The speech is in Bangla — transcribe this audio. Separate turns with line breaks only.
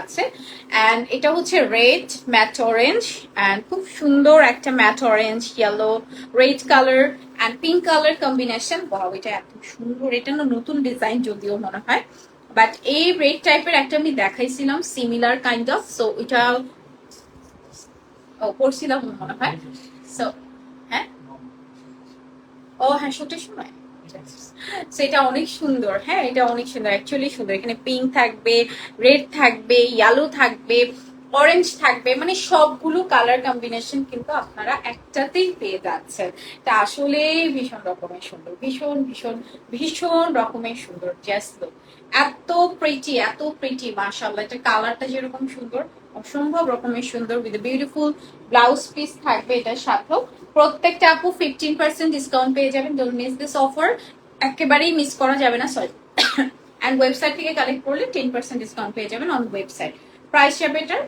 আছে অ্যান্ড এটা হচ্ছে রেড ম্যাট অরেঞ্জ অ্যান্ড খুব সুন্দর একটা matte orange yellow red colour and pink colour combination. Wow, এটা এত সুন্দর, এটা না নতুন ডিজাইন যদিও মনে হয়, বাট এই রেড টাইপের একটা আমি দেখাইছিলাম সিমিলার কাইন্ড অফ, সো এটা পরছিলাম মনে হয়। সো হ্যাঁ, ও হ্যাঁ, শুটের সময় সেটা অনেক সুন্দর। হ্যাঁ, এটা অনেক সুন্দর, অ্যাকচুয়ালি সুন্দর। এখানে পিঙ্ক থাকবে, রেড থাকবে, ইয়েলো থাকবে, অরেঞ্জ থাকবে, মানে সবগুলো কালার কম্বিনেশন কিন্তু আপনারা একটাতেই পেয়ে যাচ্ছেন। এটা আসলে ভীষণ রকমের সুন্দর, ভীষণ ভীষণ ভীষণ রকমের সুন্দর। জাস্ট এত প্রিটি, এত প্রিটি, মাশাআল্লাহ। এটা কালারটা যেরকম সুন্দর, অসম্ভব রকমের সুন্দর, উইথ বিউটিফুল ব্লাউজ পিস থাকবে এটার সাথেও। প্রত্যেকটা আপু 15% ডিসকাউন্ট পেয়ে যাবেন। ডোন্ট মিস দিস অফার, একেবারেই মিস করা যাবে না, সরি। অ্যান্ড ওয়েবসাইট থেকে কালেক্ট করলে 10% ডিসকাউন্ট পেয়ে যাবেন অন ওয়েবসাইট। প্রাইস যাবে এটার